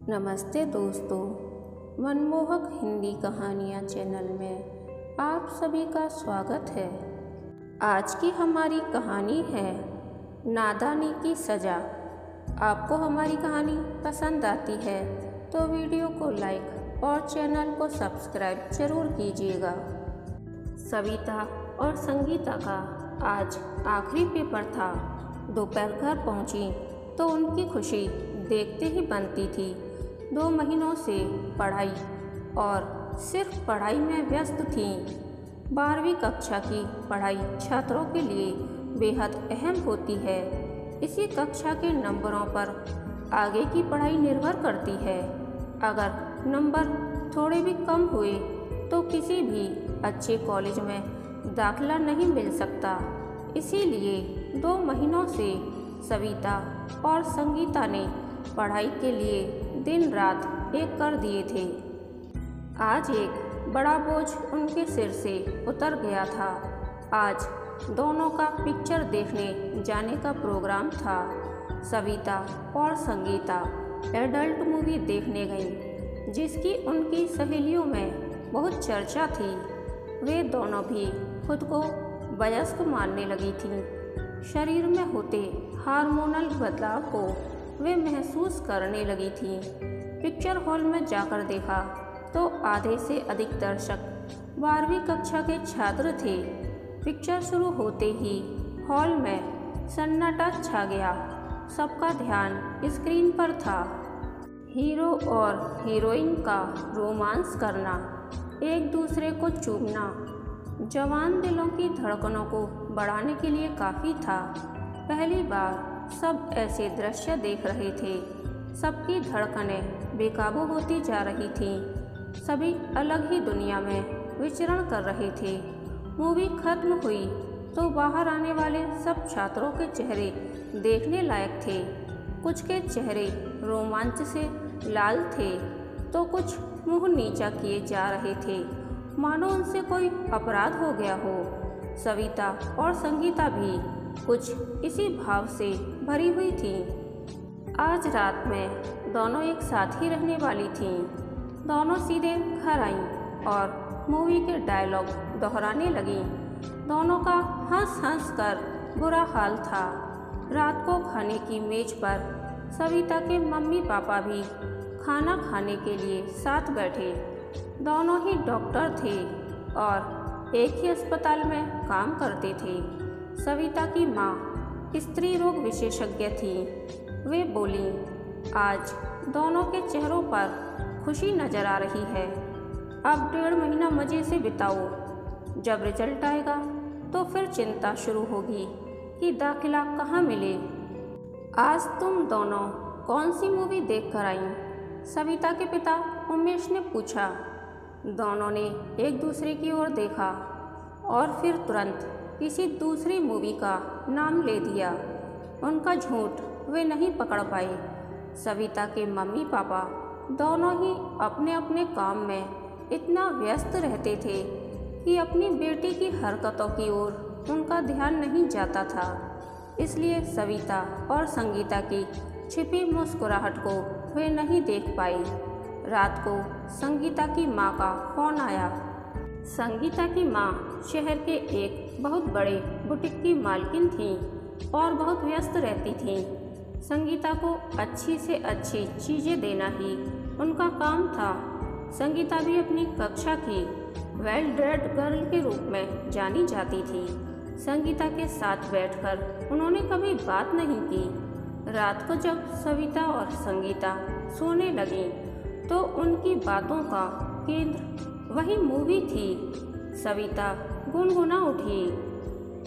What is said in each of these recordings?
नमस्ते दोस्तों, मनमोहक हिंदी कहानियाँ चैनल में आप सभी का स्वागत है। आज की हमारी कहानी है नादानी की सज़ा। आपको हमारी कहानी पसंद आती है तो वीडियो को लाइक और चैनल को सब्सक्राइब जरूर कीजिएगा। सविता और संगीता का आज आखिरी पेपर था। दोपहर घर पहुंची तो उनकी खुशी देखते ही बनती थी। 2 महीनों से पढ़ाई और सिर्फ पढ़ाई में व्यस्त थीं। 12वीं कक्षा की पढ़ाई छात्रों के लिए बेहद अहम होती है। इसी कक्षा के नंबरों पर आगे की पढ़ाई निर्भर करती है। अगर नंबर थोड़े भी कम हुए तो किसी भी अच्छे कॉलेज में दाखिला नहीं मिल सकता। इसीलिए 2 महीनों से सविता और संगीता ने पढ़ाई के लिए दिन रात एक कर दिए थे। आज एक बड़ा बोझ उनके सिर से उतर गया था। आज दोनों का पिक्चर देखने जाने का प्रोग्राम था। सविता और संगीता एडल्ट मूवी देखने गईं, जिसकी उनकी सहेलियों में बहुत चर्चा थी। वे दोनों भी खुद को वयस्क मानने लगी थीं। शरीर में होते हार्मोनल बदलाव को वे महसूस करने लगी थीं। पिक्चर हॉल में जाकर देखा तो आधे से अधिक दर्शक 12वीं कक्षा के छात्र थे। पिक्चर शुरू होते ही हॉल में सन्नाटा छा गया। सबका ध्यान स्क्रीन पर था। हीरो और हीरोइन का रोमांस करना, एक दूसरे को चूमना जवान दिलों की धड़कनों को बढ़ाने के लिए काफ़ी था। पहली बार सब ऐसे दृश्य देख रहे थे। सबकी धड़कनें बेकाबू होती जा रही थीं। सभी अलग ही दुनिया में विचरण कर रहे थे। मूवी खत्म हुई तो बाहर आने वाले सब छात्रों के चेहरे देखने लायक थे। कुछ के चेहरे रोमांच से लाल थे तो कुछ मुंह नीचा किए जा रहे थे, मानो उनसे कोई अपराध हो गया हो। सविता और संगीता भी कुछ इसी भाव से भरी हुई थीं। आज रात में दोनों एक साथ ही रहने वाली थीं। दोनों सीधे घर आईं और मूवी के डायलॉग दोहराने लगीं। दोनों का हंस हंस कर बुरा हाल था। रात को खाने की मेज पर सविता के मम्मी पापा भी खाना खाने के लिए साथ बैठे। दोनों ही डॉक्टर थे और एक ही अस्पताल में काम करते थे। सविता की माँ स्त्री रोग विशेषज्ञ थी। वे बोली, आज दोनों के चेहरों पर खुशी नजर आ रही है। अब 1.5 महीना मज़े से बिताओ। जब रिजल्ट आएगा तो फिर चिंता शुरू होगी कि दाखिला कहाँ मिले। आज तुम दोनों कौन सी मूवी देख कर आईं? सविता के पिता उमेश ने पूछा। दोनों ने एक दूसरे की ओर देखा और फिर तुरंत किसी दूसरी मूवी का नाम ले दिया। उनका झूठ वे नहीं पकड़ पाए। सविता के मम्मी पापा दोनों ही अपने अपने काम में इतना व्यस्त रहते थे कि अपनी बेटी की हरकतों की ओर उनका ध्यान नहीं जाता था। इसलिए सविता और संगीता की छिपी मुस्कुराहट को वे नहीं देख पाई। रात को संगीता की माँ का फोन आया। संगीता की माँ शहर के एक बहुत बड़े बुटीक की मालकिन थीं और बहुत व्यस्त रहती थीं। संगीता को अच्छी से अच्छी चीज़ें देना ही उनका काम था। संगीता भी अपनी कक्षा की वेल ड्रेड गर्ल के रूप में जानी जाती थी। संगीता के साथ बैठकर उन्होंने कभी बात नहीं की। रात को जब सविता और संगीता सोने लगीं तो उनकी बातों का केंद्र वही मूवी थी। सविता गुनगुना उठी,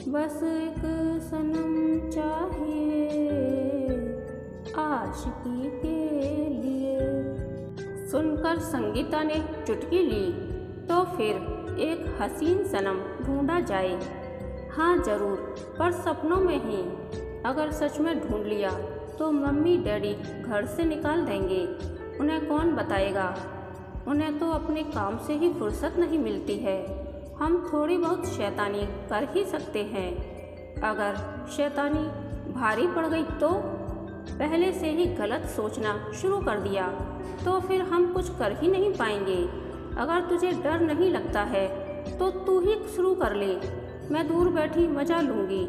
बस एक सनम चाहिए आशिकी के लिए। सुनकर संगीता ने चुटकी ली, तो फिर एक हसीन सनम ढूंढा जाए। हाँ जरूर, पर सपनों में ही। अगर सच में ढूंढ लिया तो मम्मी डैडी घर से निकाल देंगे। उन्हें कौन बताएगा? उन्हें तो अपने काम से ही फुर्सत नहीं मिलती है। हम थोड़ी बहुत शैतानी कर ही सकते हैं। अगर शैतानी भारी पड़ गई पहले से ही गलत सोचना शुरू कर दिया तो फिर हम कुछ कर ही नहीं पाएंगे। अगर तुझे डर नहीं लगता है तो तू ही शुरू कर ले, मैं दूर बैठी मजा लूँगी।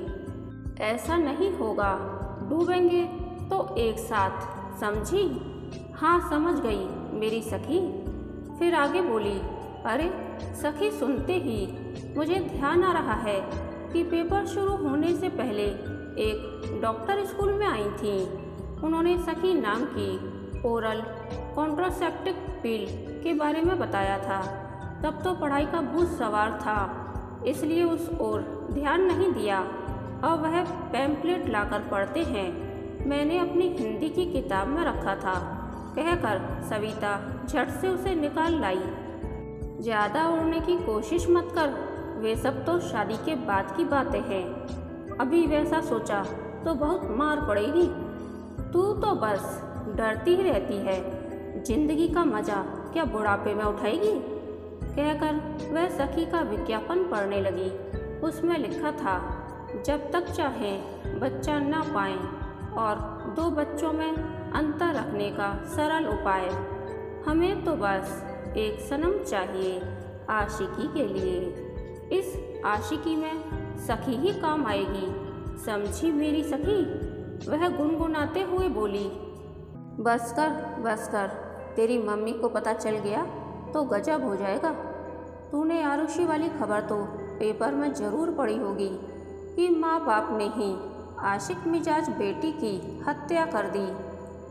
ऐसा नहीं होगा, डूबेंगे तो एक साथ, समझी? हाँ समझ गई मेरी सखी। फिर आगे बोली, अरे सखी सुनते ही मुझे ध्यान आ रहा है कि पेपर शुरू होने से पहले एक डॉक्टर स्कूल में आई थी। उन्होंने सखी नाम की ओरल कॉन्ट्रासेप्टिव पिल के बारे में बताया था। तब तो पढ़ाई का भूत सवार था, इसलिए उस ओर ध्यान नहीं दिया। अब वह पैम्पलेट लाकर पढ़ते हैं, मैंने अपनी हिंदी की किताब में रखा था, कहकर सविता झट से उसे निकाल लाई। ज़्यादा उड़ने की कोशिश मत कर, वे सब तो शादी के बाद की बातें हैं। अभी वैसा सोचा तो बहुत मार पड़ेगी। तू तो बस डरती ही रहती है, जिंदगी का मज़ा क्या बुढ़ापे में उठाएगी? कहकर वह सखी का विज्ञापन पढ़ने लगी। उसमें लिखा था, जब तक चाहें बच्चा ना पाएं और 2 बच्चों में अंतर रखने का सरल उपाय। हमें तो बस एक सनम चाहिए आशिकी के लिए, इस आशिकी में सखी ही काम आएगी, समझी मेरी सखी? वह गुनगुनाते हुए बोली, बस कर, तेरी मम्मी को पता चल गया तो गजब हो जाएगा। तूने आरुषि वाली खबर तो पेपर में ज़रूर पढ़ी होगी कि माँ बाप ने ही आशिक मिजाज बेटी की हत्या कर दी।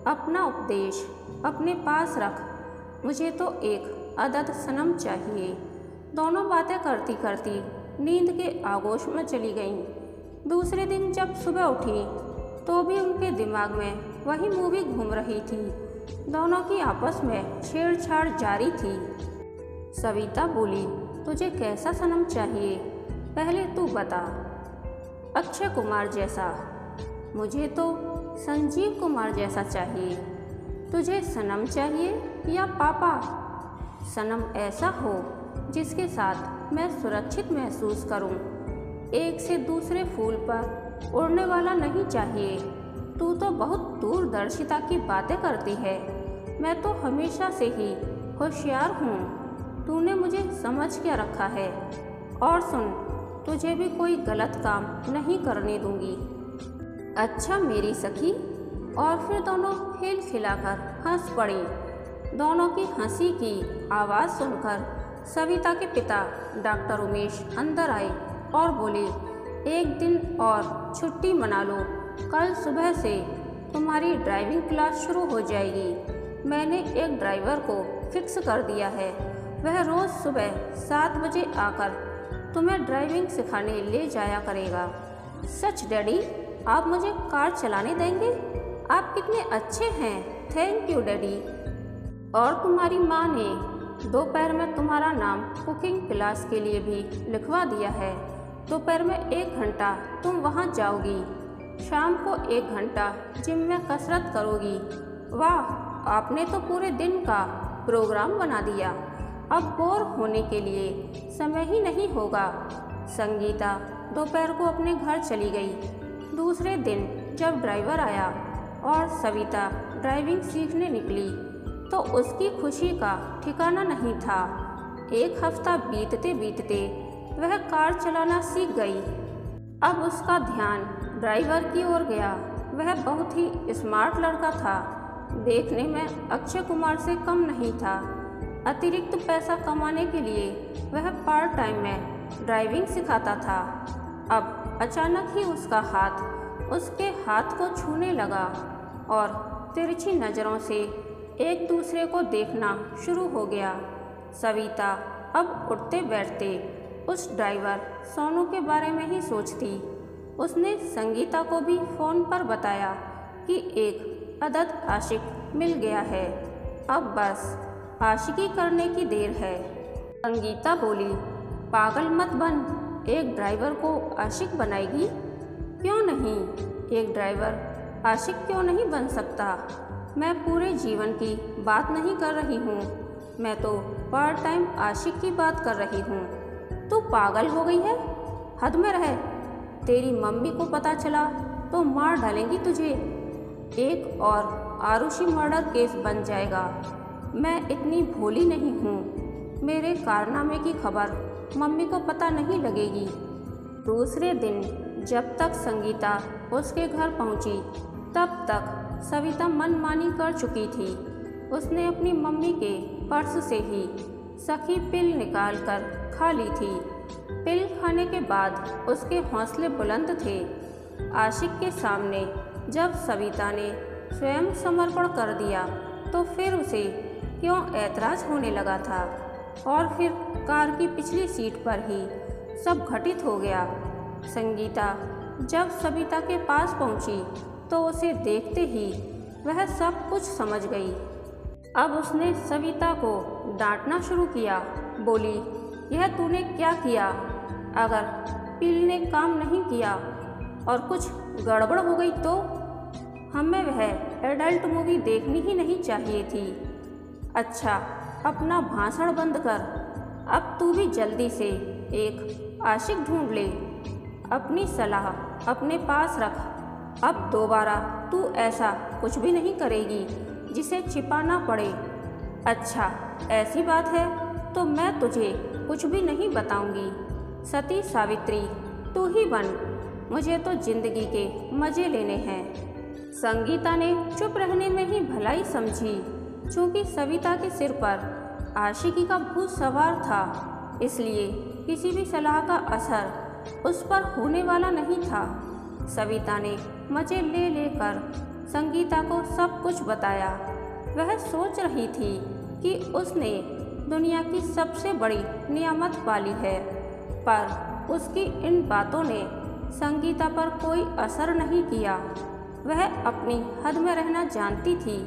अपना उपदेश अपने पास रख, मुझे तो एक अदद सनम चाहिए। दोनों बातें करती करती नींद के आगोश में चली गईं। दूसरे दिन जब सुबह उठी तो भी उनके दिमाग में वही मूवी घूम रही थी। दोनों की आपस में छेड़छाड़ जारी थी। सविता बोली, तुझे कैसा सनम चाहिए, पहले तू बता। अक्षय कुमार जैसा। मुझे तो संजीव कुमार जैसा चाहिए। तुझे सनम चाहिए या पापा? सनम ऐसा हो जिसके साथ मैं सुरक्षित महसूस करूं। एक से दूसरे फूल पर उड़ने वाला नहीं चाहिए। तू तो बहुत दूरदर्शिता की बातें करती है, मैं तो हमेशा से ही होशियार हूँ। तूने मुझे समझ क्या रखा है? और सुन, तुझे भी कोई गलत काम नहीं करने दूंगी। अच्छा मेरी सखी। और फिर दोनों खेल खिलाकर हंस पड़ी। दोनों की हंसी की आवाज़ सुनकर सविता के पिता डॉक्टर उमेश अंदर आए और बोले, एक दिन और छुट्टी मना लो, कल सुबह से तुम्हारी ड्राइविंग क्लास शुरू हो जाएगी। मैंने एक ड्राइवर को फिक्स कर दिया है, वह रोज़ सुबह 7 बजे आकर तुम्हें ड्राइविंग सिखाने ले जाया करेगा। सच डैडी, आप मुझे कार चलाने देंगे? आप कितने अच्छे हैं। Thank you daddy. और तुम्हारी माँ ने दोपहर में तुम्हारा नाम कुकिंग क्लास के लिए भी लिखवा दिया है। दोपहर में 1 घंटा तुम वहाँ जाओगी, शाम को 1 घंटा जिम में कसरत करोगी। वाह, आपने तो पूरे दिन का प्रोग्राम बना दिया। अब बोर होने के लिए समय ही नहीं होगा। संगीता दोपहर को अपने घर चली गई। दूसरे दिन जब ड्राइवर आया और सविता ड्राइविंग सीखने निकली तो उसकी खुशी का ठिकाना नहीं था। 1 हफ्ता बीतते बीतते वह कार चलाना सीख गई। अब उसका ध्यान ड्राइवर की ओर गया। वह बहुत ही स्मार्ट लड़का था, देखने में अक्षय कुमार से कम नहीं था। अतिरिक्त पैसा कमाने के लिए वह पार्ट टाइम में ड्राइविंग सिखाता था। अब अचानक ही उसका हाथ उसके हाथ को छूने लगा और तिरछी नज़रों से एक दूसरे को देखना शुरू हो गया। सविता अब उठते बैठते उस ड्राइवर सोनू के बारे में ही सोचती। उसने संगीता को भी फ़ोन पर बताया कि एक अदद आशिक मिल गया है, अब बस आशिकी करने की देर है। संगीता बोली, पागल मत बन, एक ड्राइवर को आशिक बनाएगी? क्यों नहीं, एक ड्राइवर आशिक क्यों नहीं बन सकता? मैं पूरे जीवन की बात नहीं कर रही हूँ, मैं तो पार्ट टाइम आशिक की बात कर रही हूँ। तू पागल हो गई है? हद में रह, तेरी मम्मी को पता चला तो मार डालेंगी तुझे। एक और आरुषि मर्डर केस बन जाएगा। मैं इतनी भोली नहीं हूँ। मेरे कारनामे की खबर मम्मी को पता नहीं लगेगी। दूसरे दिन जब तक संगीता उसके घर पहुँची तब तक सविता मनमानी कर चुकी थी। उसने अपनी मम्मी के पर्स से ही सखी पिल निकालकर खा ली थी। पिल खाने के बाद उसके हौसले बुलंद थे। आशिक के सामने जब सविता ने स्वयं समर्पण कर दिया तो फिर उसे क्यों ऐतराज होने लगा था। और फिर कार की पिछली सीट पर ही सब घटित हो गया। संगीता जब सविता के पास पहुंची तो उसे देखते ही वह सब कुछ समझ गई। अब उसने सविता को डांटना शुरू किया। बोली, यह तूने क्या किया? अगर पिल ने काम नहीं किया और कुछ गड़बड़ हो गई तो? हमें वह एडल्ट मूवी देखनी ही नहीं चाहिए थी। अच्छा, अपना भाषण बंद कर। अब तू भी जल्दी से एक आशिक ढूंढ ले। अपनी सलाह अपने पास रख। अब दोबारा तू ऐसा कुछ भी नहीं करेगी जिसे छिपाना पड़े। अच्छा, ऐसी बात है तो मैं तुझे कुछ भी नहीं बताऊंगी। सती सावित्री तू ही बन। मुझे तो जिंदगी के मज़े लेने हैं। संगीता ने चुप रहने में ही भलाई समझी। चूँकि सविता के सिर पर आशिकी का भूत सवार था, इसलिए किसी भी सलाह का असर उस पर होने वाला नहीं था। सविता ने मज़े ले लेकर संगीता को सब कुछ बताया। वह सोच रही थी कि उसने दुनिया की सबसे बड़ी नियामत पाली है, पर उसकी इन बातों ने संगीता पर कोई असर नहीं किया। वह अपनी हद में रहना जानती थी।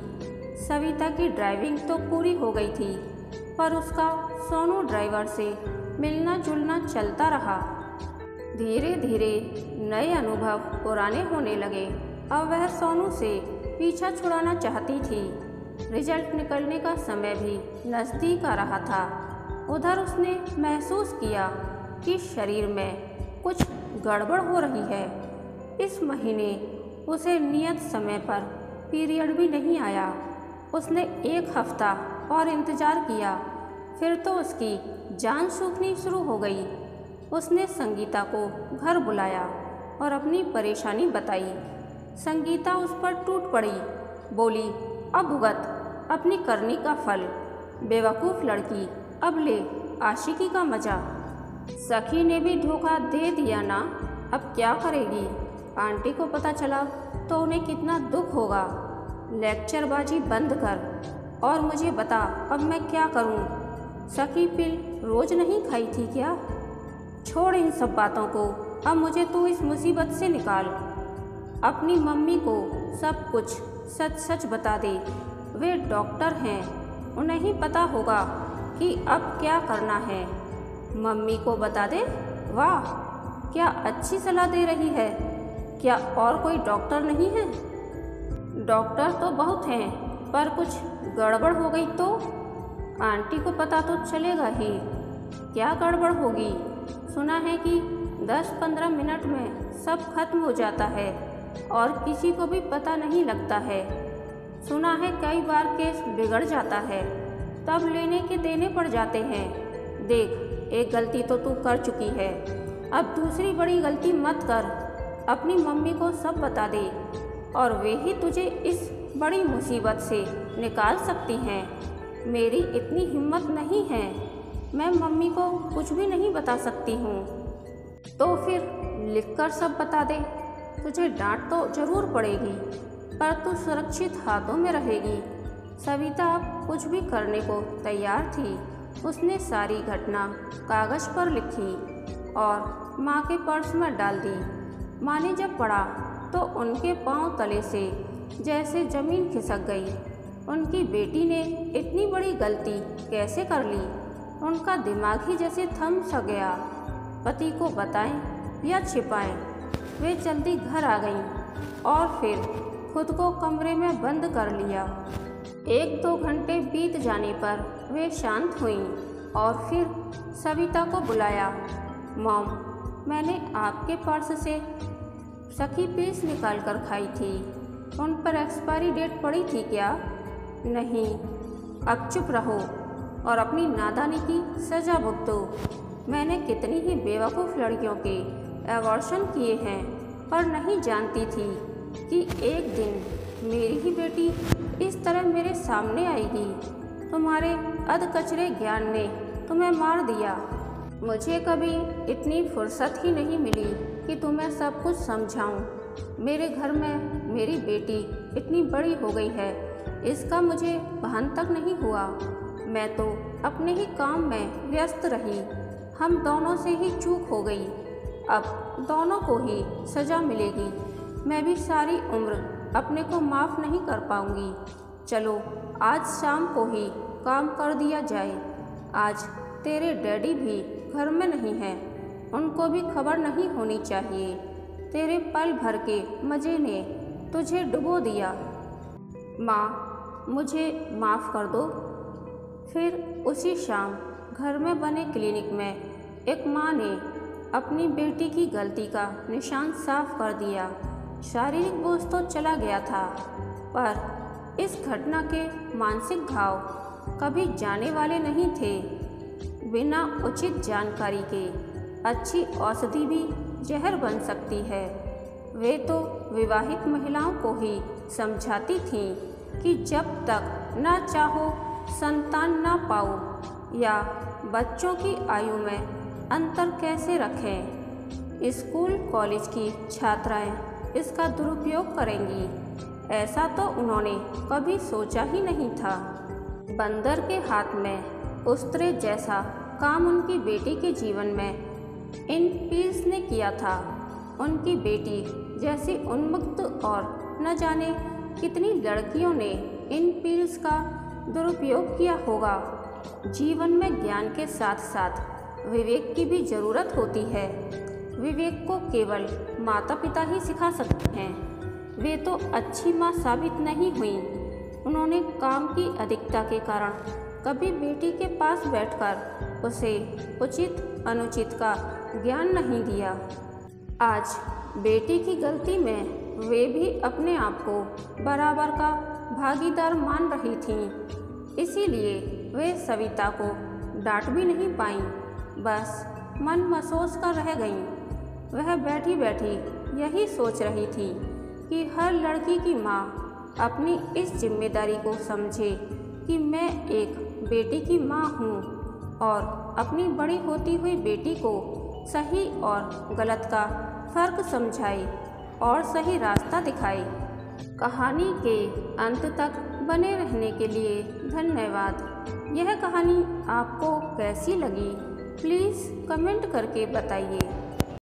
सविता की ड्राइविंग तो पूरी हो गई थी, पर उसका सोनू ड्राइवर से मिलना जुलना चलता रहा। धीरे धीरे नए अनुभव पुराने होने लगे। अब वह सोनू से पीछा छुड़ाना चाहती थी। रिजल्ट निकलने का समय भी नज़दीक आ रहा था। उधर उसने महसूस किया कि शरीर में कुछ गड़बड़ हो रही है। इस महीने उसे नियत समय पर पीरियड भी नहीं आया। उसने 1 हफ्ता और इंतज़ार किया, फिर तो उसकी जान सूखनी शुरू हो गई। उसने संगीता को घर बुलाया और अपनी परेशानी बताई। संगीता उस पर टूट पड़ी। बोली, अब भुगत अपनी करनी का फल। बेवकूफ़ लड़की, अब ले आशिकी का मज़ा। सखी ने भी धोखा दे दिया ना, अब क्या करेगी? आंटी को पता चला तो उन्हें कितना दुख होगा। लेक्चरबाजी बंद कर और मुझे बता अब मैं क्या करूं? सखी पिल रोज़ नहीं खाई थी क्या? छोड़ इन सब बातों को। अब मुझे तू इस मुसीबत से निकाल। अपनी मम्मी को सब कुछ सच सच बता दे। वे डॉक्टर हैं, उन्हें ही पता होगा कि अब क्या करना है। मम्मी को बता दे? वाह, क्या अच्छी सलाह दे रही है। क्या और कोई डॉक्टर नहीं है? डॉक्टर तो बहुत हैं, पर कुछ गड़बड़ हो गई तो? आंटी को पता तो चलेगा ही। क्या गड़बड़ होगी? सुना है कि 10-15 मिनट में सब खत्म हो जाता है और किसी को भी पता नहीं लगता है। सुना है कई बार केस बिगड़ जाता है, तब लेने के देने पड़ जाते हैं। देख, एक गलती तो तू कर चुकी है, अब दूसरी बड़ी गलती मत कर। अपनी मम्मी को सब बता दे और वे ही तुझे इस बड़ी मुसीबत से निकाल सकती हैं। मेरी इतनी हिम्मत नहीं है, मैं मम्मी को कुछ भी नहीं बता सकती हूँ। तो फिर लिखकर सब बता दे। तुझे डांट तो जरूर पड़ेगी, पर तू सुरक्षित हाथों में रहेगी। सविता अब कुछ भी करने को तैयार थी। उसने सारी घटना कागज़ पर लिखी और माँ के पर्स में डाल दी। माँ ने जब पढ़ा तो उनके पांव तले से जैसे ज़मीन खिसक गई। उनकी बेटी ने इतनी बड़ी गलती कैसे कर ली? उनका दिमाग ही जैसे थम सा गया। पति को बताएं या छिपाएं? वे जल्दी घर आ गईं और फिर खुद को कमरे में बंद कर लिया। 1-2 घंटे बीत जाने पर वे शांत हुईं और फिर सविता को बुलाया। मॉम, मैंने आपके पर्स से सखी पिल्स निकाल कर खाई थी। उन पर एक्सपायरी डेट पड़ी थी क्या? नहीं। अब चुप रहो और अपनी नादानी की सज़ा भुगतो। मैंने कितनी ही बेवकूफ़ लड़कियों के एबॉर्शन किए हैं, पर नहीं जानती थी कि एक दिन मेरी ही बेटी इस तरह मेरे सामने आएगी। तुम्हारे अधकचरे ज्ञान ने तुम्हें मार दिया। मुझे कभी इतनी फुर्सत ही नहीं मिली कि तुम्हें सब कुछ समझाऊं। मेरे घर में मेरी बेटी इतनी बड़ी हो गई है, इसका मुझे भान तक नहीं हुआ। मैं तो अपने ही काम में व्यस्त रही। हम दोनों से ही चूक हो गई। अब दोनों को ही सज़ा मिलेगी। मैं भी सारी उम्र अपने को माफ़ नहीं कर पाऊंगी। चलो आज शाम को ही काम कर दिया जाए। आज तेरे डैडी भी घर में नहीं हैं, उनको भी खबर नहीं होनी चाहिए। तेरे पल भर के मज़े ने तुझे डुबो दिया। माँ, मुझे माफ़ कर दो। फिर उसी शाम घर में बने क्लिनिक में एक माँ ने अपनी बेटी की गलती का निशान साफ कर दिया। शारीरिक बोझ तो चला गया था, पर इस घटना के मानसिक घाव कभी जाने वाले नहीं थे। बिना उचित जानकारी के अच्छी औषधि भी जहर बन सकती है। वे तो विवाहित महिलाओं को ही समझाती थीं कि जब तक ना चाहो संतान ना पाओ, या बच्चों की आयु में अंतर कैसे रखें। स्कूल कॉलेज की छात्राएं इसका दुरुपयोग करेंगी, ऐसा तो उन्होंने कभी सोचा ही नहीं था। बंदर के हाथ में उस्तरे जैसा काम उनकी बेटी के जीवन में इन पील्स ने किया था। उनकी बेटी जैसी उन्मुक्त और न जाने कितनी लड़कियों ने इन पील्स का दुरुपयोग किया होगा। जीवन में ज्ञान के साथ साथ विवेक की भी ज़रूरत होती है। विवेक को केवल माता पिता ही सिखा सकते हैं। वे तो अच्छी माँ साबित नहीं हुई। उन्होंने काम की अधिकता के कारण कभी बेटी के पास बैठकर उसे उचित अनुचित का ज्ञान नहीं दिया। आज बेटी की गलती में वे भी अपने आप को बराबर का भागीदार मान रही थीं। इसीलिए वे सविता को डांट भी नहीं पाईं, बस मन मसोस कर रह गईं। वह बैठी बैठी यही सोच रही थी कि हर लड़की की माँ अपनी इस जिम्मेदारी को समझे कि मैं एक बेटी की माँ हूँ और अपनी बड़ी होती हुई बेटी को सही और गलत का फ़र्क समझाए और सही रास्ता दिखाए। कहानी के अंत तक बने रहने के लिए धन्यवाद। यह कहानी आपको कैसी लगी, प्लीज़ कमेंट करके बताइए।